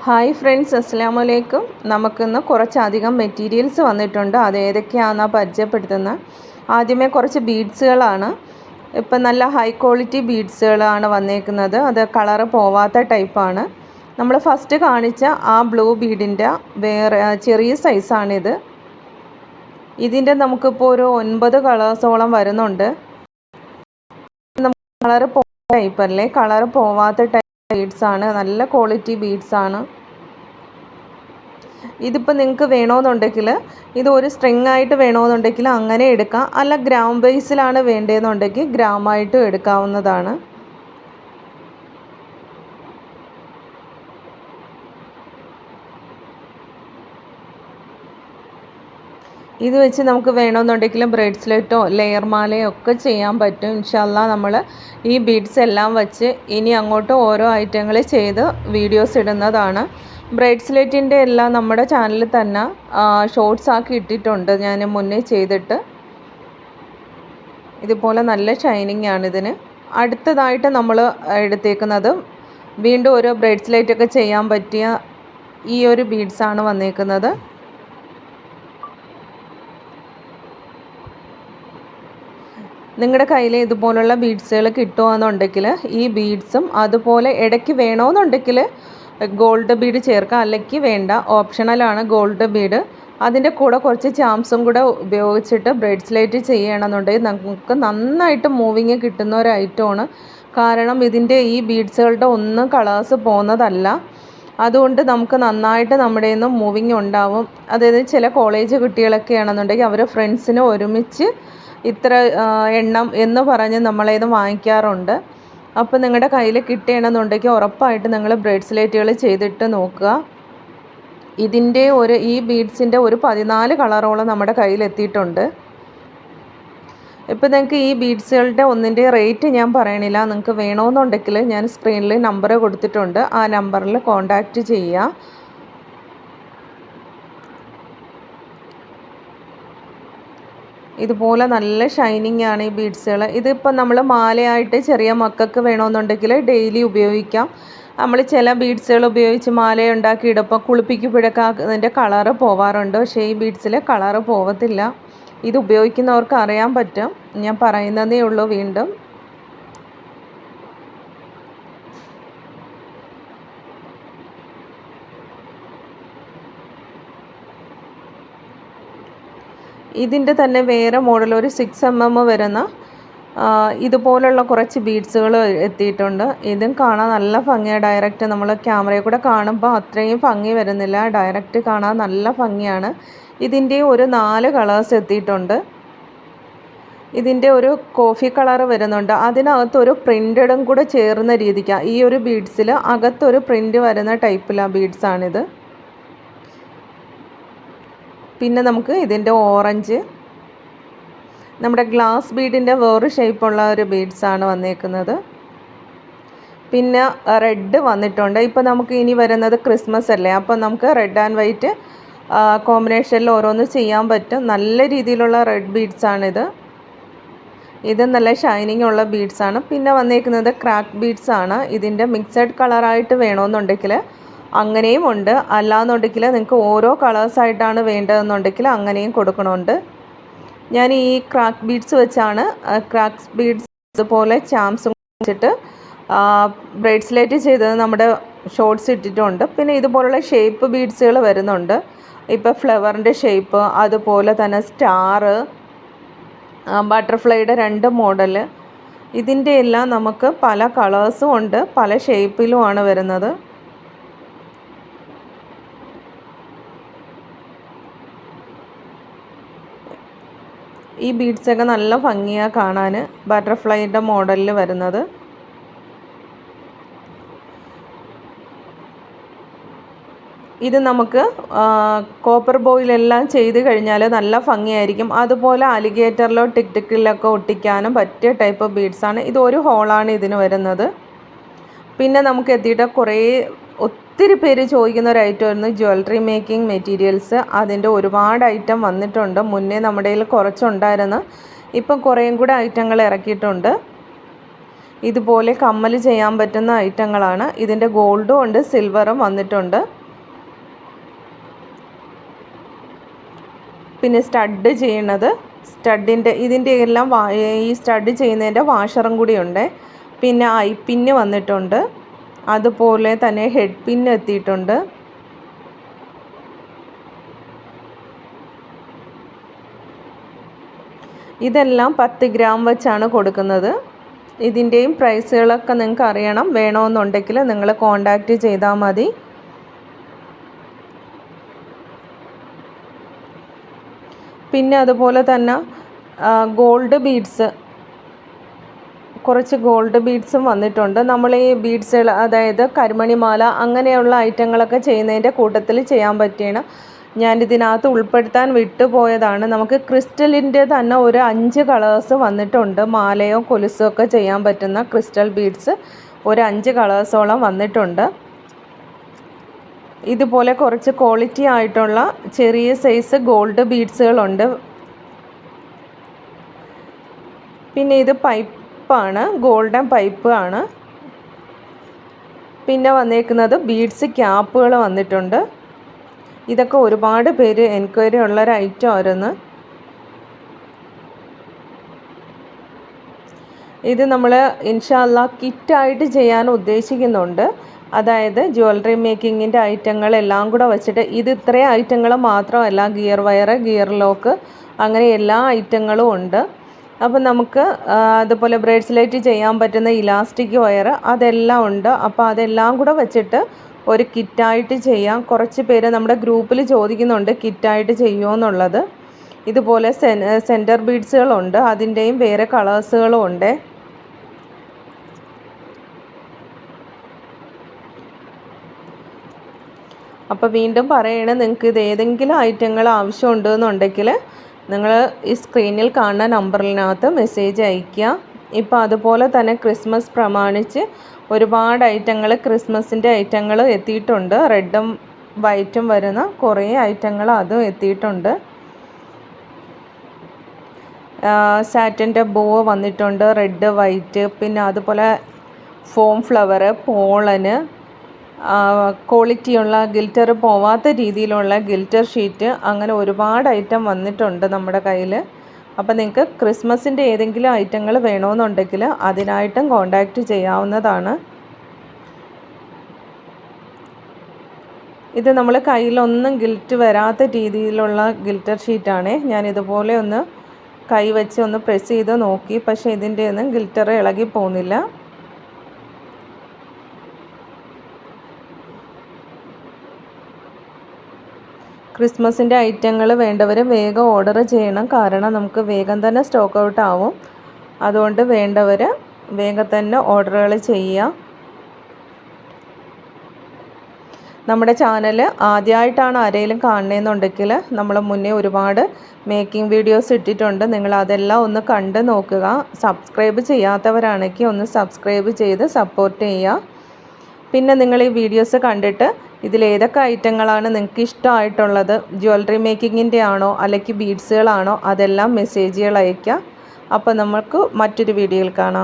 Hi friends, അസ്സലാമു അലൈക്കും. നമുക്കിന്ന് കുറച്ചധികം മെറ്റീരിയൽസ് വന്നിട്ടുണ്ട്. അത് ഏതൊക്കെയാണെന്നാണ് പരിചയപ്പെടുത്തുന്നത്. ആദ്യമേ കുറച്ച് ബീഡ്സുകളാണ്. ഇപ്പം നല്ല ഹൈ ക്വാളിറ്റി ബീഡ്സുകളാണ് വന്നേക്കുന്നത്. അത് കളറ് പോവാത്ത ടൈപ്പാണ്. നമ്മൾ ഫസ്റ്റ് കാണിച്ച ആ ബ്ലൂ ബീഡിൻ്റെ വേറെ ചെറിയ സൈസാണിത്. ഇതിൻ്റെ നമുക്കിപ്പോൾ ഒരു 9 കളേഴ്സോളം വരുന്നുണ്ട്. കളറ് ടൈപ്പല്ലേ, കളറ് പോവാത്ത ടൈപ്പ് ബീഡ്സാണ്. നല്ല ക്വാളിറ്റി ബീഡ്സാണ്. ഇതിപ്പോൾ നിങ്ങൾക്ക് വേണമെന്നുണ്ടെങ്കിൽ ഇത് ഒരു സ്ട്രിങ് ആയിട്ട് വേണമെന്നുണ്ടെങ്കിൽ അങ്ങനെ എടുക്കാം. അല്ല ഗ്രാം ബേസിലാണ് വേണ്ടതെന്നുണ്ടെങ്കിൽ ഗ്രാമായിട്ടും എടുക്കാവുന്നതാണ്. ഇത് വെച്ച് നമുക്ക് വേണമെന്നുണ്ടെങ്കിൽ ബ്രേസ്ലെറ്റോ ലെയർ മാലയോ ഒക്കെ ചെയ്യാൻ പറ്റും. ഇൻഷാല്ലാ നമ്മൾ ഈ ബീഡ്സ് എല്ലാം വെച്ച് ഇനി അങ്ങോട്ട് ഓരോ ഐറ്റങ്ങൾ ചെയ്ത് വീഡിയോസ് ഇടുന്നതാണ്. ബ്രേസ്ലെറ്റിൻ്റെ എല്ലാം നമ്മുടെ ചാനലിൽ തന്നെ ഷോർട്സ് ആക്കി ഇട്ടിട്ടുണ്ട് ഞാൻ മുന്നേ ചെയ്തിട്ട്. ഇതുപോലെ നല്ല ഷൈനിങ് ആണ് ഇതിന്. അടുത്തതായിട്ട് നമ്മൾ എടുത്തേക്കുന്നത് വീണ്ടും ഓരോ ബ്രേസ്ലെറ്റൊക്കെ ചെയ്യാൻ പറ്റിയ ഈ ഒരു ബീഡ്സാണ് വന്നേക്കുന്നത്. നിങ്ങളുടെ കയ്യിൽ ഇതുപോലുള്ള ബീഡ്സുകൾ കിട്ടുകയെന്നുണ്ടെങ്കിൽ ഈ ബീഡ്സും അതുപോലെ ഇടയ്ക്ക് വേണമെന്നുണ്ടെങ്കിൽ ഗോൾഡ് ബീഡ് ചേർക്കാം, അല്ലെങ്കിൽ വേണ്ട, ഓപ്ഷണലാണ് ഗോൾഡ് ബീഡ്. അതിൻ്റെ കൂടെ കുറച്ച് ചാംസും കൂടെ ഉപയോഗിച്ചിട്ട് ബ്രേസ്ലെറ്റ് ചെയ്യണമെന്നുണ്ടെങ്കിൽ നമുക്ക് നന്നായിട്ട് മൂവിങ് കിട്ടുന്ന ഒരു ഐറ്റമാണ്. കാരണം ഇതിൻ്റെ ഈ ബീഡ്സുകളുടെ ഒന്നും കളേഴ്സ് പോകുന്നതല്ല. അതുകൊണ്ട് നമുക്ക് നന്നായിട്ട് നമ്മുടെ നിന്ന് മൂവിങ് ഉണ്ടാവും. അതായത് ചില കോളേജ് കുട്ടികളൊക്കെ ആണെന്നുണ്ടെങ്കിൽ അവർ ഫ്രണ്ട്സിന് ഒരുമിച്ച് ഇത്ര എണ്ണം എന്ന് പറഞ്ഞ് നമ്മളേത് വാങ്ങിക്കാറുണ്ട്. അപ്പോൾ നിങ്ങളുടെ കയ്യിൽ കിട്ടുകയാണെന്നുണ്ടെങ്കിൽ ഉറപ്പായിട്ട് നിങ്ങൾ ബ്രേസ്ലെറ്റുകൾ ചെയ്തിട്ട് നോക്കുക. ഇതിൻ്റെ ഈ ബീഡ്സിൻ്റെ ഒരു 14 കളറോളം നമ്മുടെ കയ്യിൽ എത്തിയിട്ടുണ്ട്. ഇപ്പോൾ നിങ്ങൾക്ക് ഈ ബീഡ്സുകളുടെ ഒന്നിൻ്റെ റേറ്റ് ഞാൻ പറയണില്ല. നിങ്ങൾക്ക് വേണമെന്നുണ്ടെങ്കിൽ ഞാൻ സ്ക്രീനിൽ നമ്പർ കൊടുത്തിട്ടുണ്ട്. ആ നമ്പറിൽ കോൺടാക്റ്റ് ചെയ്യുക. ഇതുപോലെ നല്ല ഷൈനിങ് ആണ് ഈ ബീഡ്സുകൾ. ഇതിപ്പോൾ നമ്മൾ മാലയായിട്ട് ചെറിയ മക്കൾക്ക് വേണമെന്നുണ്ടെങ്കിൽ ഡെയിലി ഉപയോഗിക്കാം. നമ്മൾ ചില ബീഡ്സുകൾ ഉപയോഗിച്ച് മാല ഉണ്ടാക്കി ഇടുമ്പോൾ കുളിപ്പിക്കുമ്പോഴൊക്കെ അതിൻ്റെ കളറ് പോവാറുണ്ട്. പക്ഷേ ഈ ബീഡ്സിൽ കളറ് പോവത്തില്ല. ഇത് ഉപയോഗിക്കുന്നവർക്ക് അറിയാൻ പറ്റും. ഞാൻ പറയുന്നതേ ഉള്ളൂ വീണ്ടും. ഇതിൻ്റെ തന്നെ വേറെ മോഡൽ ഒരു 6 mm വരുന്ന ഇതുപോലുള്ള കുറച്ച് ബീഡ്സുകൾ എത്തിയിട്ടുണ്ട്. ഇതും കാണാൻ നല്ല ഭംഗിയാണ്. ഡയറക്റ്റ് നമ്മൾ ക്യാമറയിൽ കൂടെ കാണുമ്പോൾ അത്രയും ഭംഗി വരുന്നില്ല. ഡയറക്റ്റ് കാണാൻ നല്ല ഭംഗിയാണ്. ഇതിൻ്റെ ഒരു 4 കളേഴ്സ് എത്തിയിട്ടുണ്ട്. ഇതിൻ്റെ ഒരു കോഫി കളർ വരുന്നുണ്ട്. അതിനകത്തൊരു പ്രിൻ്റഡും കൂടെ ചേർന്ന രീതിക്കാണ്. ഈ ഒരു ബീഡ്സിൽ അകത്തൊരു പ്രിൻ്റ് വരുന്ന ടൈപ്പിലാണ് ബീഡ്സാണിത്. പിന്നെ നമുക്ക് ഇതിൻ്റെ ഓറഞ്ച്, നമ്മുടെ ഗ്ലാസ് ബീഡിൻ്റെ വേറൊരു ഷേപ്പുള്ള ഒരു ബീഡ്സാണ് വന്നേക്കുന്നത്. പിന്നെ റെഡ് വന്നിട്ടുണ്ട്. ഇപ്പോൾ നമുക്ക് ഇനി വരുന്നത് ക്രിസ്മസ് അല്ലേ, അപ്പോൾ നമുക്ക് റെഡ് ആൻഡ് വൈറ്റ് കോമ്പിനേഷനിൽ ഓരോന്ന് ചെയ്യാൻ പറ്റും. നല്ല രീതിയിലുള്ള റെഡ് ബീഡ്സാണിത്. ഇത് നല്ല ഷൈനിങ് ഉള്ള ബീഡ്സാണ്. പിന്നെ വന്നേക്കുന്നത് ക്രാക്ക് ബീഡ്സാണ്. ഇതിൻ്റെ മിക്സഡ് കളറായിട്ട് വേണമെന്നുണ്ടെങ്കിൽ അങ്ങനെയും ഉണ്ട്. അല്ലാന്നുണ്ടെങ്കിൽ നിങ്ങൾക്ക് ഓരോ കളേഴ്സായിട്ടാണ് വേണ്ടതെന്നുണ്ടെങ്കിൽ അങ്ങനെയും കൊടുക്കണമുണ്ട്. ഞാൻ ഈ ക്രാക്ക് ബീഡ്സ് വെച്ചാണ് ക്രാക്ക് ബീഡ്സ് അതുപോലെ ചാംസും വെച്ചിട്ട് ബ്രേസ്ലെറ്റ് ചെയ്തത് നമ്മുടെ ഷോർട്സ് ഇട്ടിട്ടുണ്ട്. പിന്നെ ഇതുപോലുള്ള ഷേപ്പ് ബീഡ്സുകൾ വരുന്നുണ്ട്. ഇപ്പോൾ ഫ്ലവറിൻ്റെ ഷേപ്പ്, അതുപോലെ തന്നെ സ്റ്റാർ, ബട്ടർഫ്ലൈയുടെ 2 മോഡൽ. ഇതിൻ്റെ എല്ലാം നമുക്ക് പല കളേഴ്സും ഉണ്ട്, പല ഷേപ്പിലുമാണ് വരുന്നത്. ഈ ബീഡ്സൊക്കെ നല്ല ഭംഗിയാണ് കാണാൻ. ബട്ടർഫ്ലൈയുടെ മോഡലിൽ വരുന്നത്. ഇത് നമുക്ക് കോപ്പർ ബോയിലെല്ലാം ചെയ്ത് കഴിഞ്ഞാൽ നല്ല ഭംഗിയായിരിക്കും. അതുപോലെ അലിഗേറ്ററിലോ ടിക് ടിക്കിലൊക്കെ ഒട്ടിക്കാനും പറ്റിയ ടൈപ്പ് ബീഡ്സാണ്. ഇത് ഒരു ഹോളാണ് ഇതിന് വരുന്നത്. പിന്നെ നമുക്ക് എത്തിയിട്ട് ഒത്തിരി പേര് ചോദിക്കുന്ന ഒരു ഐറ്റമായിരുന്നു ജ്വല്ലറി മേക്കിംഗ് മെറ്റീരിയൽസ്. അതിൻ്റെ ഒരുപാട് ഐറ്റം വന്നിട്ടുണ്ട്. മുന്നേ നമ്മുടെ കയ്യിൽ കുറച്ചുണ്ടായിരുന്നു. ഇപ്പം കുറേയും കൂടെ ഐറ്റങ്ങൾ ഇറക്കിയിട്ടുണ്ട്. ഇതുപോലെ കമ്മൽ ചെയ്യാൻ പറ്റുന്ന ഐറ്റങ്ങളാണ്. ഇതിൻ്റെ ഗോൾഡും ഉണ്ട്, സിൽവറും വന്നിട്ടുണ്ട്. പിന്നെ സ്റ്റഡ് ചെയ്യണത്, ഇതിൻ്റെ എല്ലാം ഈ സ്റ്റഡ് ചെയ്യുന്നതിൻ്റെ വാഷറും കൂടി ഉണ്ട്. പിന്നെ ഐ പിന്ന് വന്നിട്ടുണ്ട്, അതുപോലെ തന്നെ ഹെഡ് പിന്ന് എത്തിയിട്ടുണ്ട്. ഇതെല്ലാം 10 ഗ്രാം വെച്ചാണ് കൊടുക്കുന്നത്. ഇതിൻ്റെയും പ്രൈസുകളൊക്കെ നിങ്ങൾക്ക് അറിയണം. വേണമെന്നുണ്ടെങ്കിൽ നിങ്ങൾ കോണ്ടാക്റ്റ് ചെയ്താൽ മതി. പിന്നെ അതുപോലെ തന്നെ ഗോൾഡ് ബീഡ്സ്, കുറച്ച് ഗോൾഡ് ബീഡ്സും വന്നിട്ടുണ്ട്. നമ്മൾ ഈ ബീഡ്സുകൾ, അതായത് കരിമണിമാല അങ്ങനെയുള്ള ഐറ്റങ്ങളൊക്കെ ചെയ്യുന്നതിൻ്റെ കൂട്ടത്തിൽ ചെയ്യാൻ പറ്റിയാണ്. ഞാനിതിനകത്ത് ഉൾപ്പെടുത്താൻ വിട്ടുപോയതാണ്. നമുക്ക് ക്രിസ്റ്റലിൻ്റെ തന്നെ ഒരു 5 കളേഴ്സ് വന്നിട്ടുണ്ട്. മാലയോ കൊലുസോ ഒക്കെ ചെയ്യാൻ പറ്റുന്ന ക്രിസ്റ്റൽ ബീഡ്സ് ഒരു 5 കളേഴ്സോളം വന്നിട്ടുണ്ട്. ഇതുപോലെ കുറച്ച് ക്വാളിറ്റി ആയിട്ടുള്ള ചെറിയ സൈസ് ഗോൾഡ് ബീഡ്സുകളുണ്ട്. പിന്നെ ഇത് പൈപ്പാണ്, ഗോൾഡൻ പൈപ്പ് ആണ്. പിന്നെ വന്നേക്കുന്നത് ബീഡ്സ് ക്യാപ്പുകൾ വന്നിട്ടുണ്ട്. ഇതൊക്കെ ഒരുപാട് പേര് എൻക്വയറി ഉള്ളൊരു ഐറ്റം ആയിരുന്നു. ഇത് നമ്മൾ ഇൻഷാ അല്ലാ കിറ്റായിട്ട് ചെയ്യാൻ ഉദ്ദേശിക്കുന്നുണ്ട്. അതായത് ജ്വല്ലറി മേക്കിങ്ങിൻ്റെ ഐറ്റങ്ങളെല്ലാം കൂടെ വെച്ചിട്ട്, ഇത് ഇത്രയും ഐറ്റങ്ങൾ മാത്രമല്ല, ഗിയർ വയർ, ഗിയർ ലോക്ക്, അങ്ങനെ എല്ലാ ഐറ്റങ്ങളും ഉണ്ട്. അപ്പം നമുക്ക് അതുപോലെ ബ്രേസ്ലെറ്റ് ചെയ്യാൻ പറ്റുന്ന ഇലാസ്റ്റിക് വയർ അതെല്ലാം ഉണ്ട്. അപ്പോൾ അതെല്ലാം കൂടെ വെച്ചിട്ട് ഒരു കിറ്റായിട്ട് ചെയ്യാം. കുറച്ച് പേര് നമ്മുടെ ഗ്രൂപ്പിൽ ചോദിക്കുന്നുണ്ട് കിറ്റായിട്ട് ചെയ്യുമോ എന്നുള്ളത്. ഇതുപോലെ സെൻറ്റർ ബീഡ്സുകളുണ്ട്, അതിൻ്റെയും വേറെ കളേഴ്സുകളും ഉണ്ട്. അപ്പോൾ വീണ്ടും പറയണേ, നിങ്ങൾക്ക് ഇത് ഏതെങ്കിലും ഐറ്റങ്ങൾ ആവശ്യമുണ്ടെന്നുണ്ടെങ്കിൽ നിങ്ങൾ ഈ സ്ക്രീനിൽ കാണുന്ന നമ്പറിനകത്ത് മെസ്സേജ് അയയ്ക്കുക. ഇപ്പോൾ അതുപോലെ തന്നെ ക്രിസ്മസ് പ്രമാണിച്ച് ഒരുപാട് ഐറ്റങ്ങൾ, ക്രിസ്മസിൻ്റെ ഐറ്റങ്ങൾ എത്തിയിട്ടുണ്ട്. റെഡും വൈറ്റും വരുന്ന കുറേ ഐറ്റങ്ങൾ അതും എത്തിയിട്ടുണ്ട്. സാറ്റിൻ്റെ ബോ വന്നിട്ടുണ്ട്, റെഡ് വൈറ്റ്. പിന്നെ അതുപോലെ ഫോം ഫ്ലവർ, പോളന്, ക്വാളിറ്റിയുള്ള ഗിൽറ്റർ പോവാത്ത രീതിയിലുള്ള ഗിൽറ്റർ ഷീറ്റ്, അങ്ങനെ ഒരുപാട് ഐറ്റം വന്നിട്ടുണ്ട് നമ്മുടെ കയ്യിൽ. അപ്പോൾ നിങ്ങൾക്ക് ക്രിസ്മസിൻ്റെ ഏതെങ്കിലും ഐറ്റങ്ങൾ വേണമെന്നുണ്ടെങ്കിൽ അതിനായിട്ടും കോണ്ടാക്റ്റ് ചെയ്യാവുന്നതാണ്. ഇത് നമ്മൾ കയ്യിലൊന്നും ഗിൽറ്റ് വരാത്ത രീതിയിലുള്ള ഗിൽറ്റർ ഷീറ്റാണ്. ഞാൻ ഇതുപോലെ ഒന്ന് കൈ വെച്ച് ഒന്ന് പ്രസ് ചെയ്ത് നോക്കി, പക്ഷേ ഇതിൻ്റെ ഒന്നും ഗിൽറ്റർ ഇളകി പോകുന്നില്ല. ക്രിസ്മസിൻ്റെ ഐറ്റങ്ങൾ വേണ്ടവർ വേഗം ഓർഡർ ചെയ്യണം. കാരണം നമുക്ക് വേഗം തന്നെ സ്റ്റോക്ക് ഔട്ട് ആവും. അതുകൊണ്ട് വേണ്ടവർ വേഗം തന്നെ ഓർഡറുകൾ ചെയ്യുക. നമ്മുടെ ചാനൽ ആദ്യമായിട്ടാണ് ആരെങ്കിലും കാണണമെന്നുണ്ടെങ്കിൽ നമ്മൾ മുന്നേ ഒരുപാട് മേക്കിംഗ് വീഡിയോസ് ഇട്ടിട്ടുണ്ട്. നിങ്ങൾ അതെല്ലാം ഒന്ന് കണ്ട് നോക്കുക. സബ്സ്ക്രൈബ് ചെയ്യാത്തവരാണെങ്കിൽ ഒന്ന് സബ്സ്ക്രൈബ് ചെയ്ത് സപ്പോർട്ട് ചെയ്യുക. പിന്നെ നിങ്ങൾ ഈ വീഡിയോസ് കണ്ടിട്ട് ഇതിലേതൊക്കെ ഐറ്റങ്ങളാണ് നിങ്ങൾക്ക് ഇഷ്ടമായിട്ടുള്ളത്, ജ്വല്ലറി മേക്കിങ്ങിൻ്റെ ആണോ അല്ലെങ്കിൽ ബീഡ്സുകളാണോ, അതെല്ലാം മെസ്സേജുകൾ അയയ്ക്കുക. അപ്പോൾ നമുക്ക് മറ്റൊരു വീഡിയോയിൽ കാണാം.